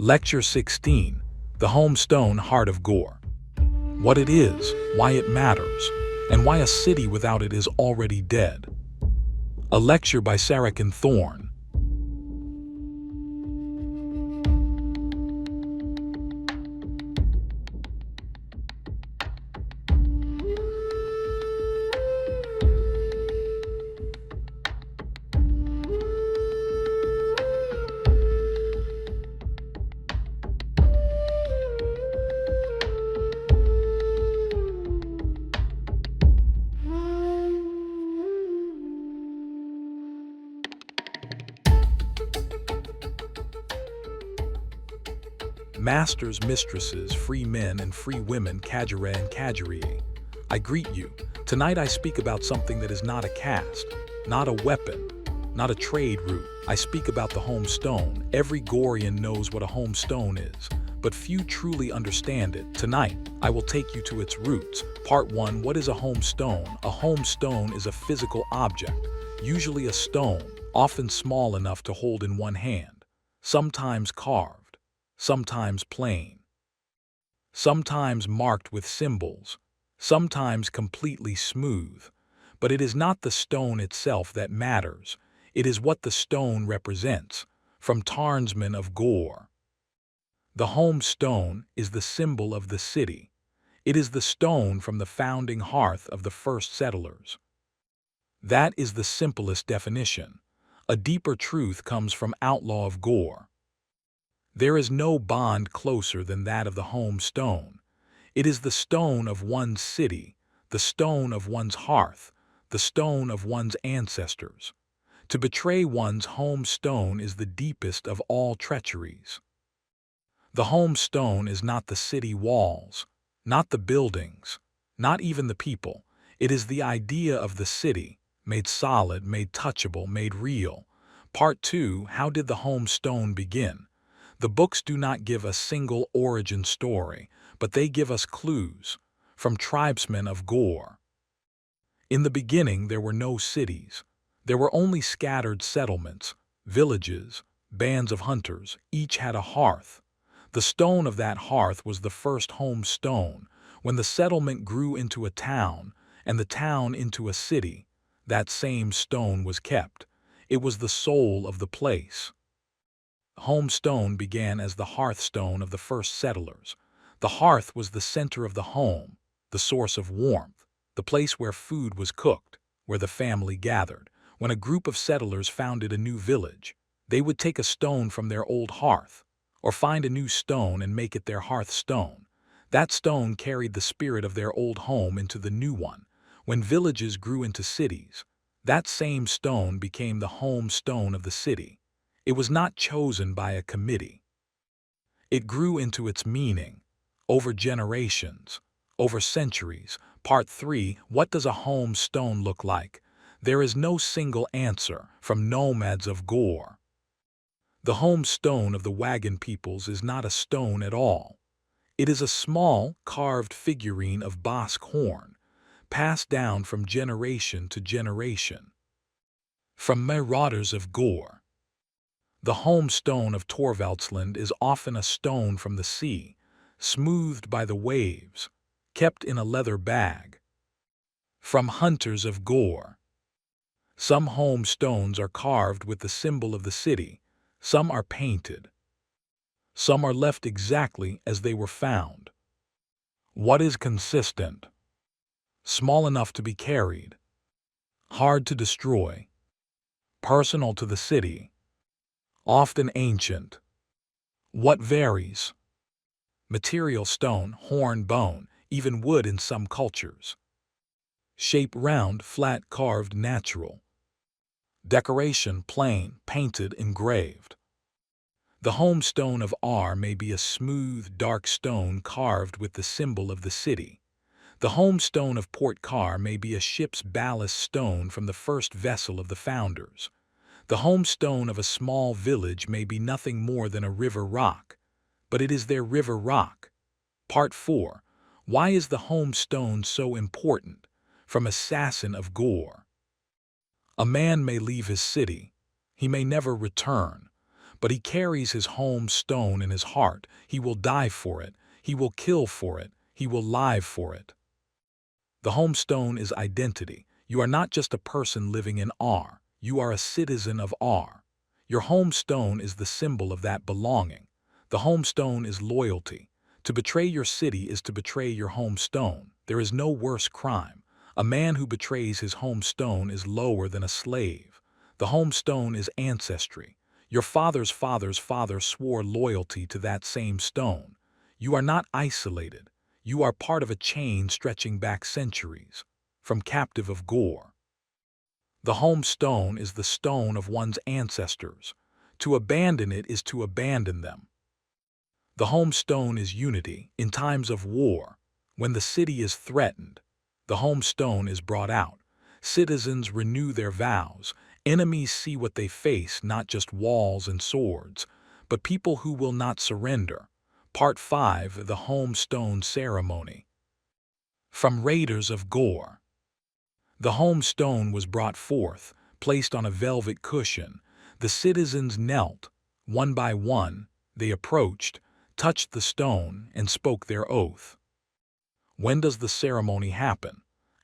Lecture 16, The Home Stone Heart of Gor. What it is, why it matters, and why a city without it is already dead. A lecture by Sarakan Thorn. Masters, mistresses, free men and free women, Kajara and Kajarie, I greet you. Tonight I speak about something that is not a caste, not a weapon, not a trade route. I speak about the home stone. Every Gorean knows what a home stone is, but few truly understand it. Tonight, I will take you to its roots. Part 1, what is a home stone? A home stone is a physical object, usually a stone, often small enough to hold in one hand, sometimes carved, sometimes plain, sometimes marked with symbols, sometimes completely smooth. But it is not the stone itself that matters, it is what the stone represents. From Tarnsman of Gor. The home stone is the symbol of the city. It is the stone from the founding hearth of the first settlers. That is the simplest definition. A deeper truth comes from Outlaw of Gor. There is no bond closer than that of the home stone. It is the stone of one's city, the stone of one's hearth, the stone of one's ancestors. To betray one's home stone is the deepest of all treacheries. The home stone is not the city walls, not the buildings, not even the people. It is the idea of the city, made solid, made touchable, made real. Part 2, how did the home stone begin? The books do not give a single origin story, but they give us clues. From Tribesmen of Gor. In the beginning there were no cities. There were only scattered settlements, villages, bands of hunters. Each had a hearth. The stone of that hearth was the first home stone. When the settlement grew into a town, and the town into a city, that same stone was kept. It was the soul of the place. Home stone began as the hearthstone of the first settlers. The hearth was the center of the home, the source of warmth, the place where food was cooked, where the family gathered. When a group of settlers founded a new village, they would take a stone from their old hearth, or find a new stone and make it their hearthstone. That stone carried the spirit of their old home into the new one. When villages grew into cities, that same stone became the home stone of the city. It was not chosen by a committee. It grew into its meaning, over generations, over centuries. Part 3, what does a home stone look like? There is no single answer. From Nomads of Gor. The home stone of the Wagon Peoples is not a stone at all. It is a small, carved figurine of Bosque horn, passed down from generation to generation. From Marauders of Gor. The home stone of Torvaldsland is often a stone from the sea, smoothed by the waves, kept in a leather bag. From Hunters of Gor. Some home stones are carved with the symbol of the city, some are painted. Some are left exactly as they were found. What is consistent? Small enough to be carried. Hard to destroy. Personal to the city. Often ancient. What varies? Material stone, horn, bone, even wood in some cultures. Shape round, flat, carved, natural. Decoration plain, painted, engraved. The home stone of R may be a smooth, dark stone carved with the symbol of the city. The home stone of Port Car may be a ship's ballast stone from the first vessel of the founders. The home stone of a small village may be nothing more than a river rock, but it is their river rock. Part 4, why is the home stone so important? From Assassin of Gor. A man may leave his city. He may never return. but he carries his home stone in his heart. He will die for it. He will kill for it. He will live for it. The home stone is identity. You are not just a person living in R. You are a citizen of R. Your home stone is the symbol of that belonging. The home stone is loyalty. To betray your city is to betray your home stone. There is no worse crime. A man who betrays his home stone is lower than a slave. The home stone is ancestry. Your father's father's father swore loyalty to that same stone. You are not isolated. You are part of a chain stretching back centuries. From captive of Gor. The home stone is the stone of one's ancestors. To abandon it is to abandon them. The home stone is unity. In times of war, when the city is threatened, the home stone is brought out. Citizens renew their vows. Enemies see what they face, not just walls and swords, but people who will not surrender. Part 5, The Home Stone Ceremony. From Raiders of Gor. The home stone was brought forth, placed on a velvet cushion. The citizens knelt. One by one, they approached, touched the stone, and spoke their oath. When does the ceremony happen?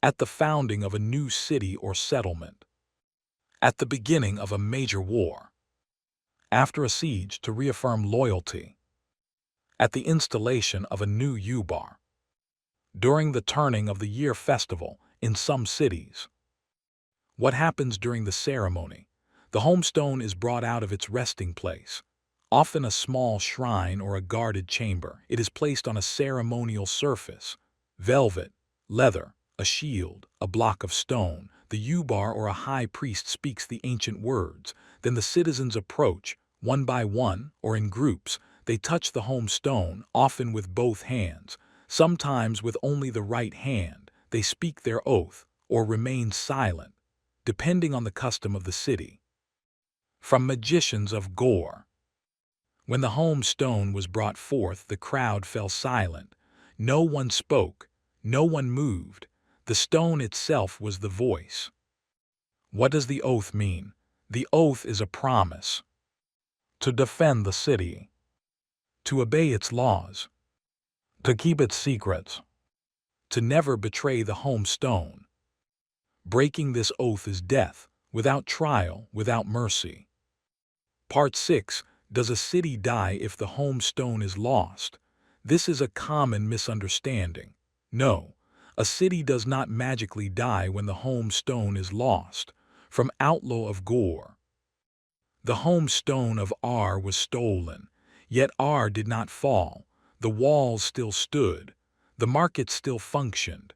At the founding of a new city or settlement. At the beginning of a major war. After a siege to reaffirm loyalty. At the installation of a new Ubar. During the turning of the year festival in some cities. What happens during the ceremony? The home stone is brought out of its resting place. Often a small shrine or a guarded chamber. It is placed on a ceremonial surface. Velvet, leather, a shield, a block of stone. The Ubar or a high priest speaks the ancient words. Then the citizens approach, one by one or in groups. They touch the home stone, often with both hands, sometimes with only the right hand. They speak their oath or remain silent, depending on the custom of the city. From Magicians of Gor. When the home stone was brought forth, the crowd fell silent. No one spoke, no one moved. The stone itself was the voice. What does the oath mean? The oath is a promise. To defend the city. To obey its laws. To keep its secrets. To never betray the home stone. Breaking this oath is death, without trial, without mercy. Part 6. Does a city die if the home stone is lost? This is a common misunderstanding. No, a city does not magically die when the home stone is lost. From Outlaw of Gor. The home stone of R was stolen, yet R did not fall. The walls still stood. The market still functioned.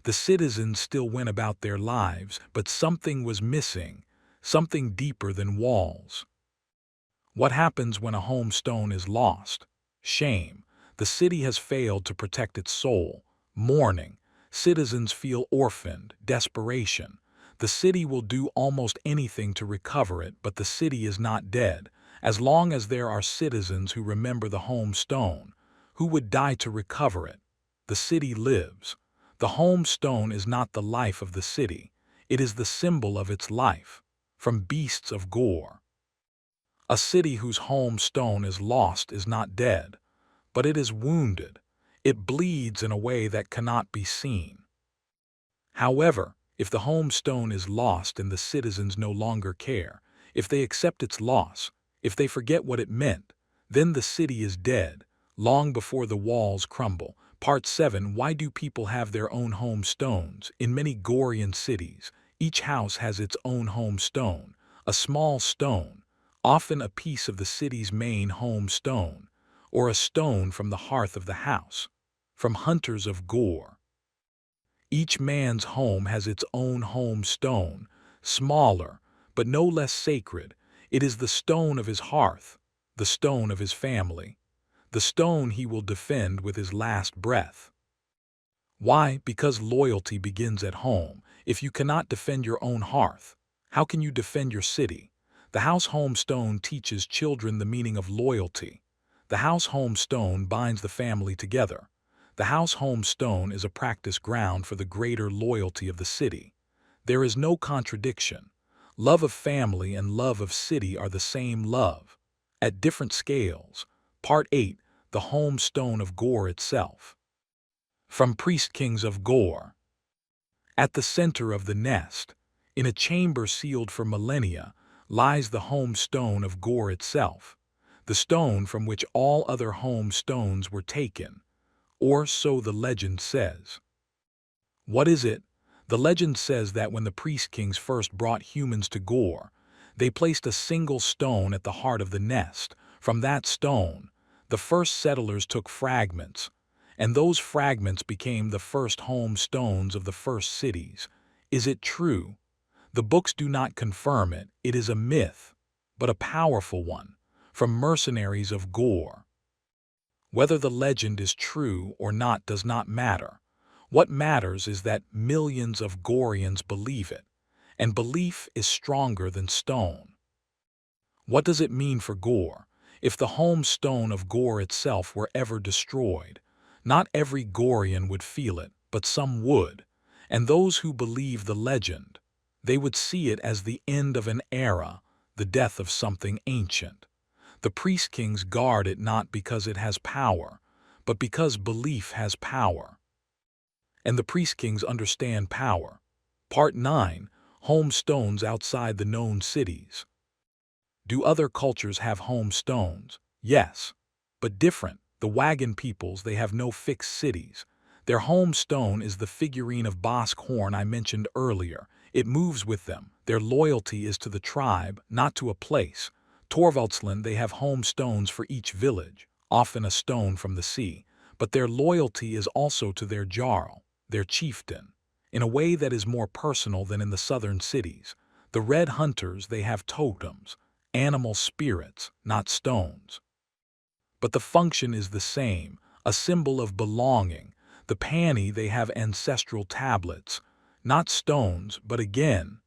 The citizens still went about their lives, but something was missing, something deeper than walls. What happens when a home stone is lost? Shame. The city has failed to protect its soul. Mourning. Citizens feel orphaned. Desperation. The city will do almost anything to recover it, but the city is not dead. As long as there are citizens who remember the home stone, who would die to recover it, the city lives. The home stone is not the life of the city. It is the symbol of its life. From Beasts of Gor. A city whose home stone is lost is not dead, but it is wounded. It bleeds in a way that cannot be seen. However, if the home stone is lost and the citizens no longer care, if they accept its loss, if they forget what it meant, then the city is dead, long before the walls crumble. Part 7. Why do people have their own home stones? In many Gorean cities, each house has its own home stone, a small stone, often a piece of the city's main home stone, or a stone from the hearth of the house. From Hunters of Gor. Each man's home has its own home stone, smaller, but no less sacred. It is the stone of his hearth, the stone of his family, the stone he will defend with his last breath. Why? Because loyalty begins at home. If you cannot defend your own hearth, how can you defend your city? The house home stone teaches children the meaning of loyalty. The house home stone binds the family together. The house home stone is a practice ground for the greater loyalty of the city. There is no contradiction. Love of family and love of city are the same love. At different scales. Part 8. The Home Stone of Gor itself. From Priest Kings of Gor. At the center of the nest, in a chamber sealed for millennia, lies the Home Stone of Gor itself, the stone from which all other home stones were taken, or so the legend says. What is it? The legend says that when the Priest Kings first brought humans to Gor, they placed a single stone at the heart of the nest. From that stone, the first settlers took fragments, and those fragments became the first home stones of the first cities. Is it true? The books do not confirm it. It is a myth, but a powerful one, from mercenaries of Gor. Whether the legend is true or not does not matter. What matters is that millions of Goreans believe it, and belief is stronger than stone. What does it mean for Gor? If the Home Stone of Gor itself were ever destroyed, not every Gorean would feel it, but some would, and those who believe the legend, they would see it as the end of an era, the death of something ancient. The Priest Kings guard it not because it has power, but because belief has power. And the Priest Kings understand power. Part 9. Home stones outside the known cities. Do other cultures have home stones? Yes, but different. The Wagon Peoples, they have no fixed cities. Their home stone is the figurine of Horn I mentioned earlier. It moves with them. Their loyalty is to the tribe, not to a place. Torvaldsland, they have home stones for each village, often a stone from the sea, but their loyalty is also to their jarl, their chieftain, in a way that is more personal than in the southern cities. The Red Hunters, they have totems, animal spirits, not stones. But the function is the same, a symbol of belonging. The Pani, they have ancestral tablets, not stones, but again,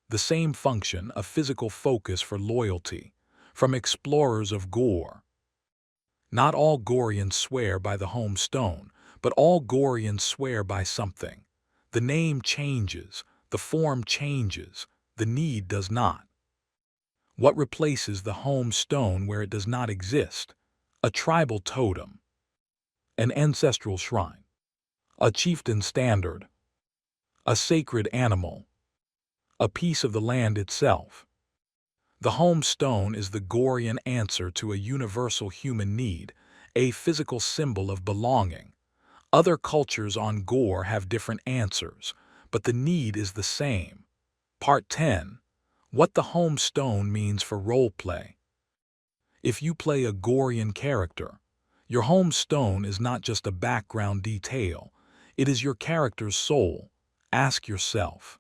the same function, a physical focus for loyalty. From Explorers of Gor. Not all Goreans swear by the home stone, but all Goreans swear by something. The name changes, the form changes, the need does not. What replaces the home stone where it does not exist? A tribal totem, an ancestral shrine, a chieftain standard, a sacred animal, a piece of the land itself. The home stone is the Gorean answer to a universal human need, a physical symbol of belonging. Other cultures on Gor have different answers, but the need is the same. Part 10. What the home stone means for roleplay. If you play a Gorean character, your home stone is not just a background detail, it is your character's soul. Ask yourself,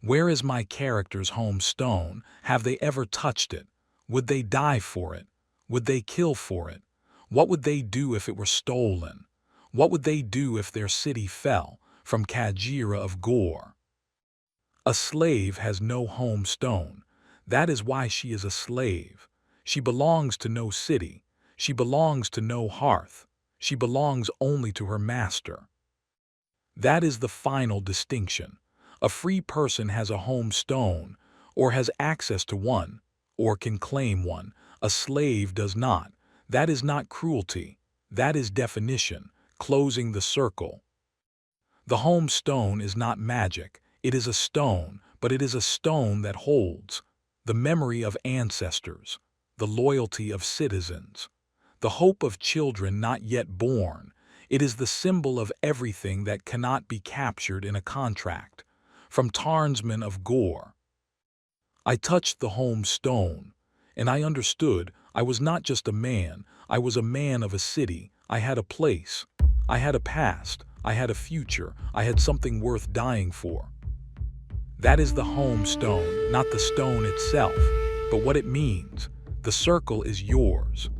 where is my character's home stone? Have they ever touched it? Would they die for it? Would they kill for it? What would they do if it were stolen? What would they do if their city fell? From Tarnsman of Gor. A slave has no home stone. That is why she is a slave. She belongs to no city. She belongs to no hearth. She belongs only to her master. That is the final distinction. A free person has a home stone, or has access to one, or can claim one. A slave does not. That is not cruelty. That is definition, closing the circle. The home stone is not magic. It is a stone, but it is a stone that holds the memory of ancestors, the loyalty of citizens, the hope of children not yet born. It is the symbol of everything that cannot be captured in a contract. From Tarnsman of Gor. I touched the home stone, and I understood I was not just a man, I was a man of a city. I had a place, I had a past, I had a future, I had something worth dying for. That is the home stone, not the stone itself, but what it means. The circle is yours.